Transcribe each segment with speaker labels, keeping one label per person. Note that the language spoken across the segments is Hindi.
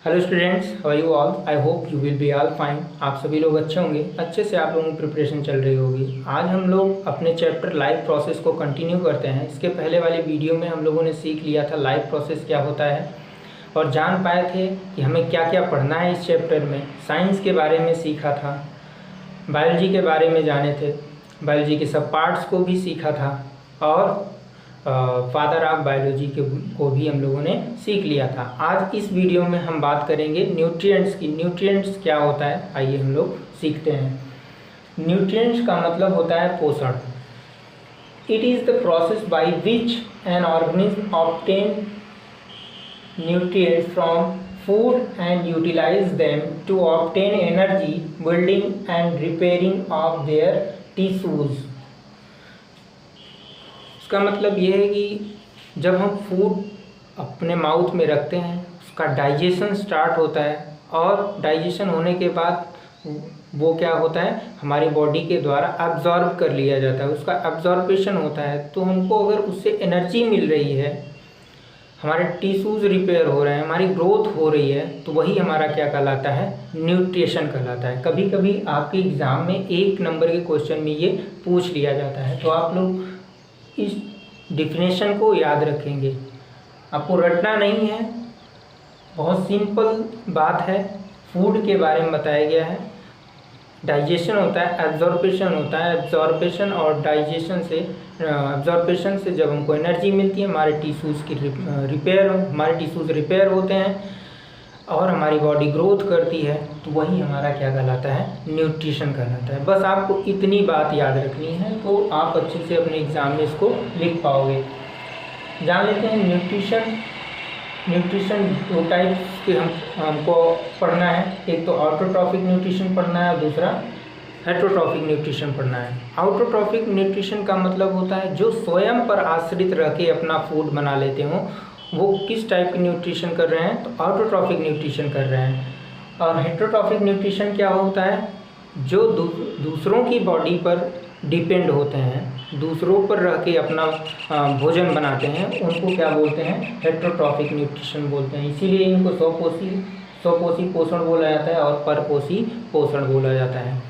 Speaker 1: Hello students, how are you all? I hope you will be all fine. आप सभी लोग अच्छे होंगे, अच्छे से आप लोगों की प्रिपरेशन चल रही होगी। आज हम लोग अपने चैप्टर लाइफ प्रोसेस को कंटिन्यू करते हैं। इसके पहले वाले वीडियो में हम लोगों ने सीख लिया था लाइफ प्रोसेस क्या होता है और जान पाए थे कि हमें क्या क्या पढ़ना है इस चैप्टर में। साइंस के बारे में सीखा था, बायोलॉजी के बारे में जाने थे, बायोलॉजी के सब पार्ट्स को भी सीखा था और फादर ऑफ बायोलॉजी को भी हम लोगों ने सीख लिया था। आज इस वीडियो में हम बात करेंगे न्यूट्रिएंट्स की। न्यूट्रिएंट्स क्या होता है, आइए हम लोग सीखते हैं। न्यूट्रिएंट्स का मतलब होता है पोषण। It is the process by which an organism obtain nutrients from food and utilise them to obtain energy, building and repairing of their tissues. इसका मतलब ये है कि जब हम फूड अपने माउथ में रखते हैं उसका डाइजेशन स्टार्ट होता है और डाइजेशन होने के बाद वो क्या होता है, हमारी बॉडी के द्वारा एब्जॉर्ब कर लिया जाता है, उसका एब्जॉर्बेशन होता है। तो हमको अगर उससे एनर्जी मिल रही है, हमारे टिश्यूज रिपेयर हो रहे हैं, हमारी ग्रोथ हो रही है, तो वही हमारा क्या कहलाता है, न्यूट्रिशन कहलाता है। कभी कभी आपके एग्ज़ाम में 1 नंबर के क्वेश्चन में ये पूछ लिया जाता है, तो आप लोग इस डिफिनेशन को याद रखेंगे। आपको रटना नहीं है, बहुत सिंपल बात है। फूड के बारे में बताया गया है, डाइजेशन होता है, एब्जॉर्बेशन होता है। एब्जॉर्बेशन और डाइजेशन से, एब्जॉर्बेशन से जब हमको एनर्जी मिलती है, हमारे टिश्यूज़ की हमारे टिश्यूज़ रिपेयर होते हैं और हमारी बॉडी ग्रोथ करती है, तो वही हमारा क्या कहलाता है, न्यूट्रिशन कहलाता है। बस आपको इतनी बात याद रखनी है तो आप अच्छे से अपने एग्ज़ाम में इसको लिख पाओगे। जान लेते हैं न्यूट्रिशन। न्यूट्रिशन 2 टाइप्स के हमको पढ़ना है। एक तो ऑटोट्रॉफिक न्यूट्रिशन पढ़ना है और दूसरा हेटरोट्रॉफिक न्यूट्रिशन पढ़ना है। ऑटोट्रॉफिक न्यूट्रिशन का मतलब होता है जो स्वयं पर आश्रित रह के अपना फूड बना लेते हों, वो किस टाइप की न्यूट्रिशन कर रहे हैं, तो ऑटोट्रॉफिक न्यूट्रिशन कर रहे हैं। और हेटरोट्रॉफिक न्यूट्रिशन क्या होता है, जो दूसरों की बॉडी पर डिपेंड होते हैं, दूसरों पर रह के अपना भोजन बनाते हैं, उनको क्या बोलते हैं, हेटरोट्रॉफिक न्यूट्रिशन बोलते हैं। इसीलिए इनको स्वपोषी पोषण बोला जाता है और परपोषी पोषण बोला जाता है।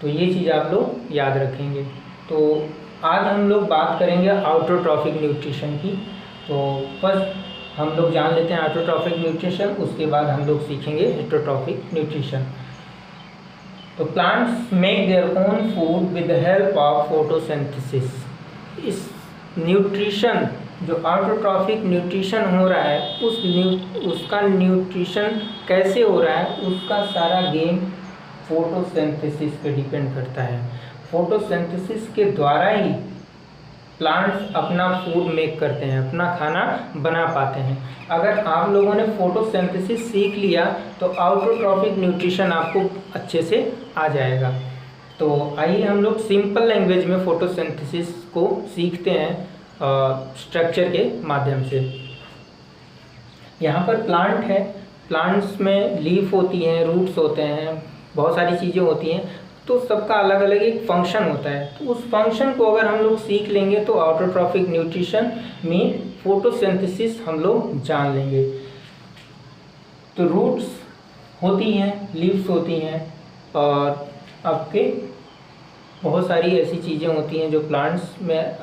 Speaker 1: तो ये चीज़ आप लोग याद रखेंगे। तो आज हम लोग बात करेंगे ऑटोट्रॉफिक न्यूट्रिशन की। तो फर्स्ट हम लोग जान लेते हैं ऑटोट्रॉफिक न्यूट्रिशन, उसके बाद हम लोग सीखेंगे हेटरोट्रॉफिक न्यूट्रिशन। तो plants make their own food with the help of photosynthesis. इस न्यूट्रिशन जो ऑटोट्रॉफिक न्यूट्रिशन हो रहा है, उसका न्यूट्रिशन कैसे हो रहा है, उसका सारा गेम फोटोसिंथेसिस पे डिपेंड करता है। फोटोसिंथेसिस के द्वारा ही प्लांट्स अपना फूड मेक करते हैं, अपना खाना बना पाते हैं। अगर आप लोगों ने फोटोसिंथेसिस सीख लिया तो ऑटोट्रॉफिक न्यूट्रिशन आपको अच्छे से आ जाएगा। तो आइए हम लोग सिंपल लैंग्वेज में फोटोसिंथेसिस को सीखते हैं स्ट्रक्चर के माध्यम से। यहाँ पर प्लांट है, प्लांट्स में लीफ होती हैं, रूट्स होते हैं, बहुत सारी चीज़ें होती हैं, तो सबका अलग अलग एक फंक्शन होता है। तो उस फंक्शन को अगर हम लोग सीख लेंगे तो ऑटोट्रॉफिक न्यूट्रिशन में फोटोसिंथेसिस हम लोग जान लेंगे। तो रूट्स होती हैं, लीव्स होती हैं और आपके बहुत सारी ऐसी चीज़ें होती हैं जो प्लांट्स में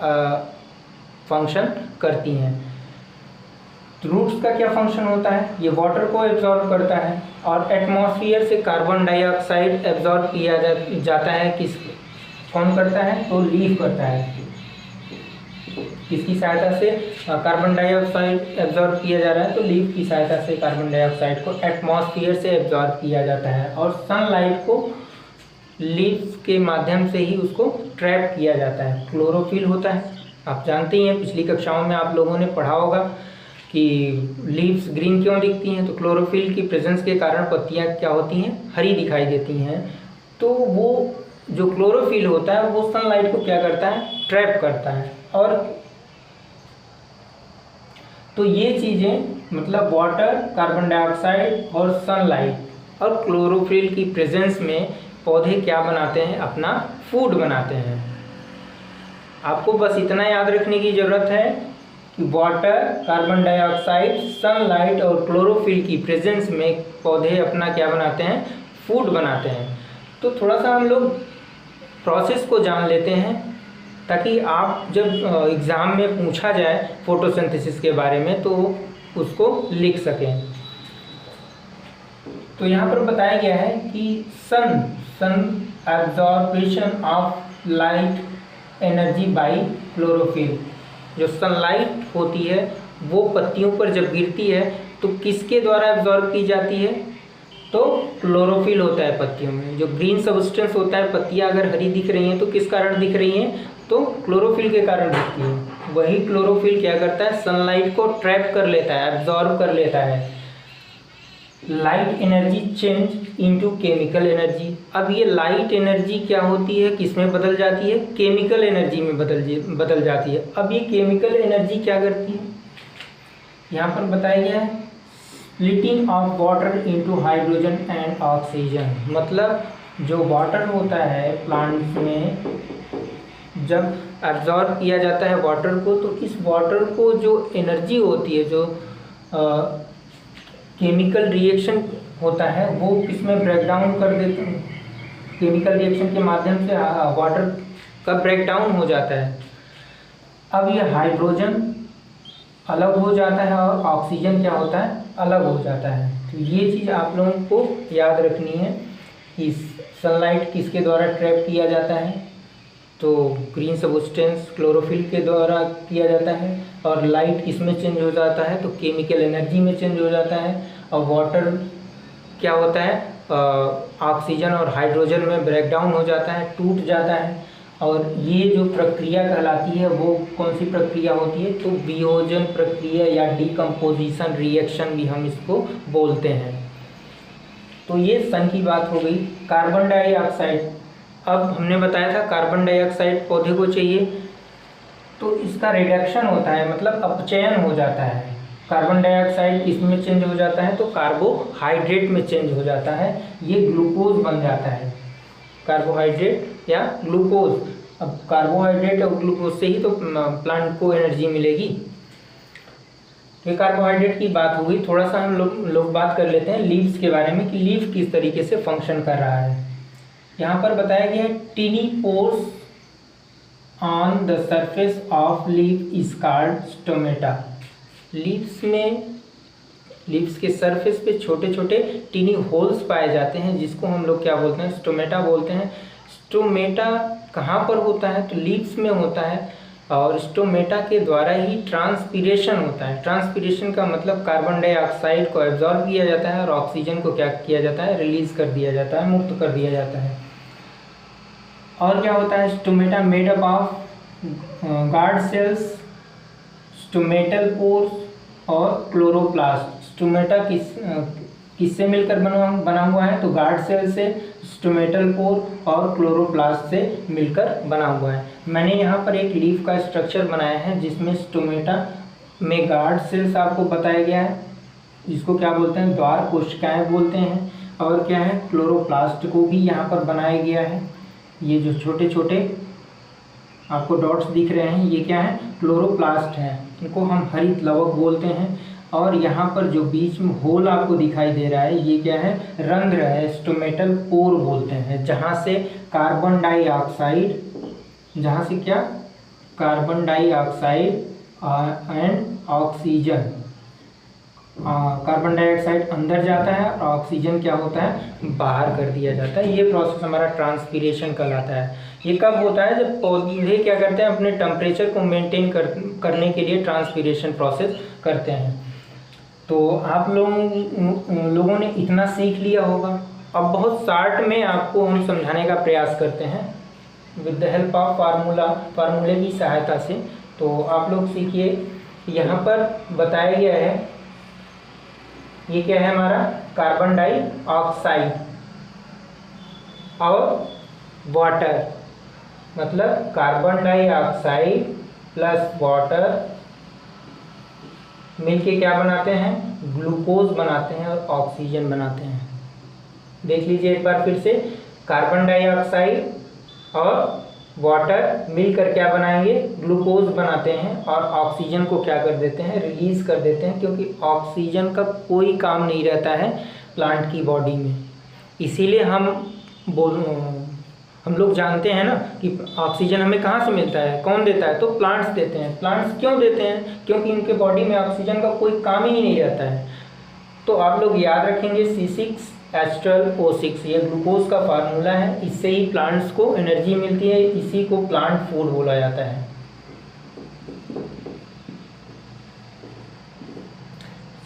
Speaker 1: फंक्शन करती हैं। तो रूट्स का क्या फंक्शन होता है, ये वाटर को एब्जॉर्ब करता है और एटमॉस्फेयर से कार्बन डाइऑक्साइड एब्जॉर्ब किया जाता है। कौन करता है, तो लीफ करता है। किसकी सहायता से कार्बन डाइऑक्साइड एब्जॉर्ब किया जा रहा है, तो लीफ की सहायता से कार्बन डाइऑक्साइड को एटमॉस्फेयर से एब्जॉर्ब किया जाता है और सनलाइट को लीफ के माध्यम से ही उसको ट्रैप किया जाता है। क्लोरोफिल होता है, आप जानते ही हैं, पिछली कक्षाओं में आप लोगों ने पढ़ा होगा कि लीव्स ग्रीन क्यों दिखती हैं, तो क्लोरोफिल की प्रेजेंस के कारण पत्तियां क्या होती हैं, हरी दिखाई देती हैं। तो वो जो क्लोरोफिल होता है वो सनलाइट को क्या करता है, ट्रैप करता है। और तो ये चीज़ें मतलब वाटर, कार्बन डाइऑक्साइड और सनलाइट और क्लोरोफिल की प्रेजेंस में पौधे क्या बनाते हैं, अपना फूड बनाते हैं। आपको बस इतना याद रखने की ज़रूरत है कि वाटर, कार्बन डाइऑक्साइड, सनलाइट और क्लोरोफिल की प्रेजेंस में पौधे अपना क्या बनाते हैं, फूड बनाते हैं। तो थोड़ा सा हम लोग प्रोसेस को जान लेते हैं ताकि आप जब एग्ज़ाम में पूछा जाए फोटोसिंथेसिस के बारे में तो उसको लिख सकें। तो यहाँ पर बताया गया है कि sun absorption of light energy by chlorophyll. जो सनलाइट होती है वो पत्तियों पर जब गिरती है तो किसके द्वारा एब्जॉर्ब की जाती है, तो क्लोरोफिल होता है पत्तियों में। जो ग्रीन सब्सटेंस होता है, पत्तियां अगर हरी दिख रही हैं तो किस कारण दिख रही हैं, तो क्लोरोफिल के कारण दिखती है। वही क्लोरोफिल क्या करता है, सनलाइट को ट्रैप कर लेता है, एब्जॉर्ब कर लेता है। Light energy change into chemical energy. अब ये लाइट एनर्जी क्या होती है, किस में बदल जाती है, केमिकल एनर्जी में बदल जाती है। अब ये केमिकल एनर्जी क्या करती है, यहाँ पर बताया गया है splitting of water into hydrogen and oxygen. मतलब जो वाटर होता है प्लांट्स में, जब एब्जॉर्ब किया जाता है वाटर को, तो इस वाटर को जो एनर्जी होती है, जो केमिकल रिएक्शन होता है, वो किसमें ब्रेक डाउन कर देते हैं, केमिकल रिएक्शन के माध्यम से वाटर का ब्रेक डाउन हो जाता है। अब ये हाइड्रोजन अलग हो जाता है और ऑक्सीजन क्या होता है, अलग हो जाता है। तो ये चीज़ आप लोगों को याद रखनी है कि सनलाइट किसके द्वारा ट्रैप किया जाता है, तो ग्रीन सब्सटेंस क्लोरोफिल के द्वारा किया जाता है। और लाइट किस में चेंज हो जाता है, तो केमिकल एनर्जी में चेंज हो जाता है। और वाटर क्या होता है, ऑक्सीजन और हाइड्रोजन में ब्रेक डाउन हो जाता है, टूट जाता है। और ये जो प्रक्रिया कहलाती है वो कौन सी प्रक्रिया होती है, तो वियोजन प्रक्रिया या डिकम्पोजिशन रिएक्शन भी हम इसको बोलते हैं। तो ये सन की बात हो गई। कार्बन डाइऑक्साइड, अब हमने बताया था कार्बन डाइऑक्साइड पौधे को चाहिए, तो इसका रिडक्शन होता है, मतलब अपचयन हो जाता है। कार्बन डाइऑक्साइड किसमें चेंज हो जाता है, तो कार्बोहाइड्रेट में चेंज हो जाता है, ये ग्लूकोज बन जाता है, कार्बोहाइड्रेट या ग्लूकोज। अब कार्बोहाइड्रेट और ग्लूकोज से ही तो प्लांट को एनर्जी मिलेगी। ये कार्बोहाइड्रेट की बात हुई। थोड़ा सा हम लोग बात कर लेते हैं लीव्स के बारे में कि लीव किस तरीके से फंक्शन कर रहा है। यहाँ पर बताया गया है tiny pores on the surface of leave is called stomata. Leaves के सरफेस पे छोटे छोटे टीनी होल्स पाए जाते हैं, जिसको हम लोग क्या बोलते हैं, स्टोमेटा बोलते हैं। स्टोमेटा कहाँ पर होता है, तो लीव्स में होता है। और स्टोमेटा के द्वारा ही ट्रांसपीरेशन होता है। ट्रांसपीरेशन का मतलब कार्बन डाइऑक्साइड को एब्जॉर्ब किया जाता है और ऑक्सीजन को क्या किया जाता है, रिलीज कर दिया जाता है, मुक्त कर दिया जाता है। और क्या होता है, stomata made up of guard cells, stomatal pores और क्लोरोप्लास्ट। स्टोमेटा किससे मिलकर बना हुआ है, तो गार्ड सेल से, स्टोमेटल पोर और क्लोरोप्लास्ट से मिलकर बना हुआ है। मैंने यहाँ पर एक लीफ का स्ट्रक्चर बनाया है जिसमें स्टोमेटा में गार्ड सेल्स आपको बताया गया है, जिसको क्या बोलते हैं, द्वार कोशिकाएं बोलते हैं। और क्या है, क्लोरोप्लास्ट को भी यहाँ पर बनाया गया है। ये जो छोटे छोटे आपको डॉट्स दिख रहे हैं, ये क्या है, क्लोरोप्लास्ट हैं, इनको हम हरित लवक बोलते हैं। और यहाँ पर जो बीच में होल आपको दिखाई दे रहा है, ये क्या है, रंध्र है, स्टोमेटल पोर बोलते हैं, जहाँ से कार्बन डाइऑक्साइड, जहाँ से क्या, carbon dioxide and oxygen, carbon dioxide अंदर जाता है और ऑक्सीजन क्या होता है, बाहर कर दिया जाता है। ये प्रोसेस हमारा ट्रांसपीरेशन कहलाता है। ये कब होता है, जब पौधे क्या करते हैं, अपने टेम्परेचर को मेंटेन करने के लिए ट्रांसपीरेशन प्रोसेस करते हैं। तो आप लोगों ने इतना सीख लिया होगा। अब बहुत शार्ट में आपको हम समझाने का प्रयास करते हैं विद द हेल्प ऑफ फार्मूले की सहायता से। तो आप लोग सीखिए। यहाँ पर बताया गया है, ये क्या है हमारा, कार्बन डाइऑक्साइड और वाटर, मतलब कार्बन डाइऑक्साइड प्लस वाटर मिलके क्या बनाते हैं, ग्लूकोज बनाते हैं और ऑक्सीजन बनाते हैं। देख लीजिए एक बार फिर से, कार्बन डाइऑक्साइड और वाटर मिलकर क्या बनाएंगे, ग्लूकोज बनाते हैं और ऑक्सीजन को क्या कर देते हैं, रिलीज कर देते हैं, क्योंकि ऑक्सीजन का कोई काम नहीं रहता है प्लांट की बॉडी में। इसीलिए हम लोग जानते हैं ना कि ऑक्सीजन हमें कहाँ से मिलता है, कौन देता है, तो प्लांट्स देते हैं। प्लांट्स क्यों देते हैं, क्योंकि इनके बॉडी में ऑक्सीजन का कोई काम ही नहीं रहता है। तो आप लोग याद रखेंगे C6H12O6 ये ग्लूकोज का फार्मूला है, इससे ही प्लांट्स को एनर्जी मिलती है, इसी को प्लांट फूड बोला जाता है।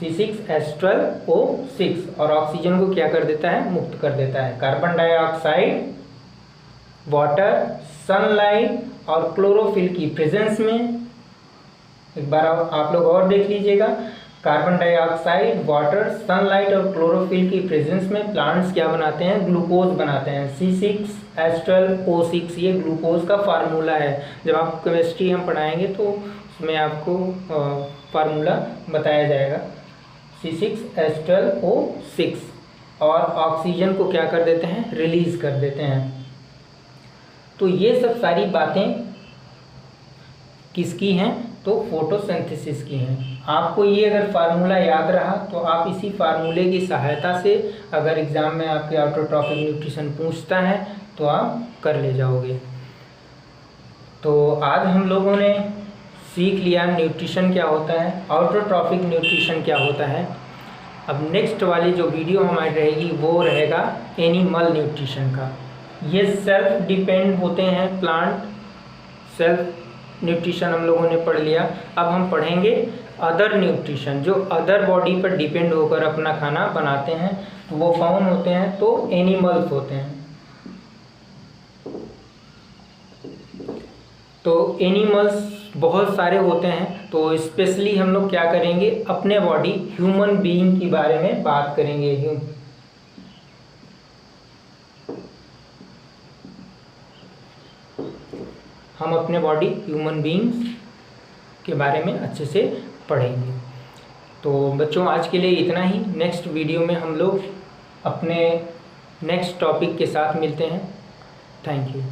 Speaker 1: C6H12O6 और ऑक्सीजन को क्या कर देता है, मुक्त कर देता है। कार्बन डाइऑक्साइड, वाटर, सनलाइट और क्लोरोफिल की प्रेजेंस में, एक बार आप लोग और देख लीजिएगा, कार्बन डाइऑक्साइड, वाटर, सनलाइट और क्लोरोफिल की प्रेजेंस में प्लांट्स क्या बनाते हैं, ग्लूकोज बनाते हैं। C6H12O6 ये ग्लूकोज का फार्मूला है। जब आप केमिस्ट्री हम पढ़ाएंगे तो उसमें आपको फार्मूला बताया जाएगा। C6H12O6 और ऑक्सीजन को क्या कर देते हैं, रिलीज कर देते हैं। तो ये सब सारी बातें किसकी हैं, तो फोटोसिंथेसिस की हैं। आपको ये अगर फार्मूला याद रहा तो आप इसी फार्मूले की सहायता से अगर एग्ज़ाम में आपके ऑटोट्रॉफिक न्यूट्रिशन पूछता है तो आप कर ले जाओगे। तो आज हम लोगों ने सीख लिया न्यूट्रिशन क्या होता है, ऑटोट्रॉफिक न्यूट्रिशन क्या होता है। अब नेक्स्ट वाली जो वीडियो हमारी रहेगी वो रहेगा एनिमल न्यूट्रिशन का। ये सेल्फ डिपेंड होते हैं प्लांट, सेल्फ न्यूट्रिशन हम लोगों ने पढ़ लिया। अब हम पढ़ेंगे अदर न्यूट्रिशन, जो अदर बॉडी पर डिपेंड होकर अपना खाना बनाते हैं। तो वो कौन होते हैं, तो एनिमल्स होते हैं। तो एनिमल्स बहुत सारे होते हैं, तो स्पेशली हम लोग क्या करेंगे, अपने बॉडी ह्यूमन बीइंग के बारे में बात करेंगे। हम अपने बॉडी ह्यूमन बीइंग्स के बारे में अच्छे से पढ़ेंगे। तो बच्चों आज के लिए इतना ही। नेक्स्ट वीडियो में हम लोग अपने नेक्स्ट टॉपिक के साथ मिलते हैं। Thank you.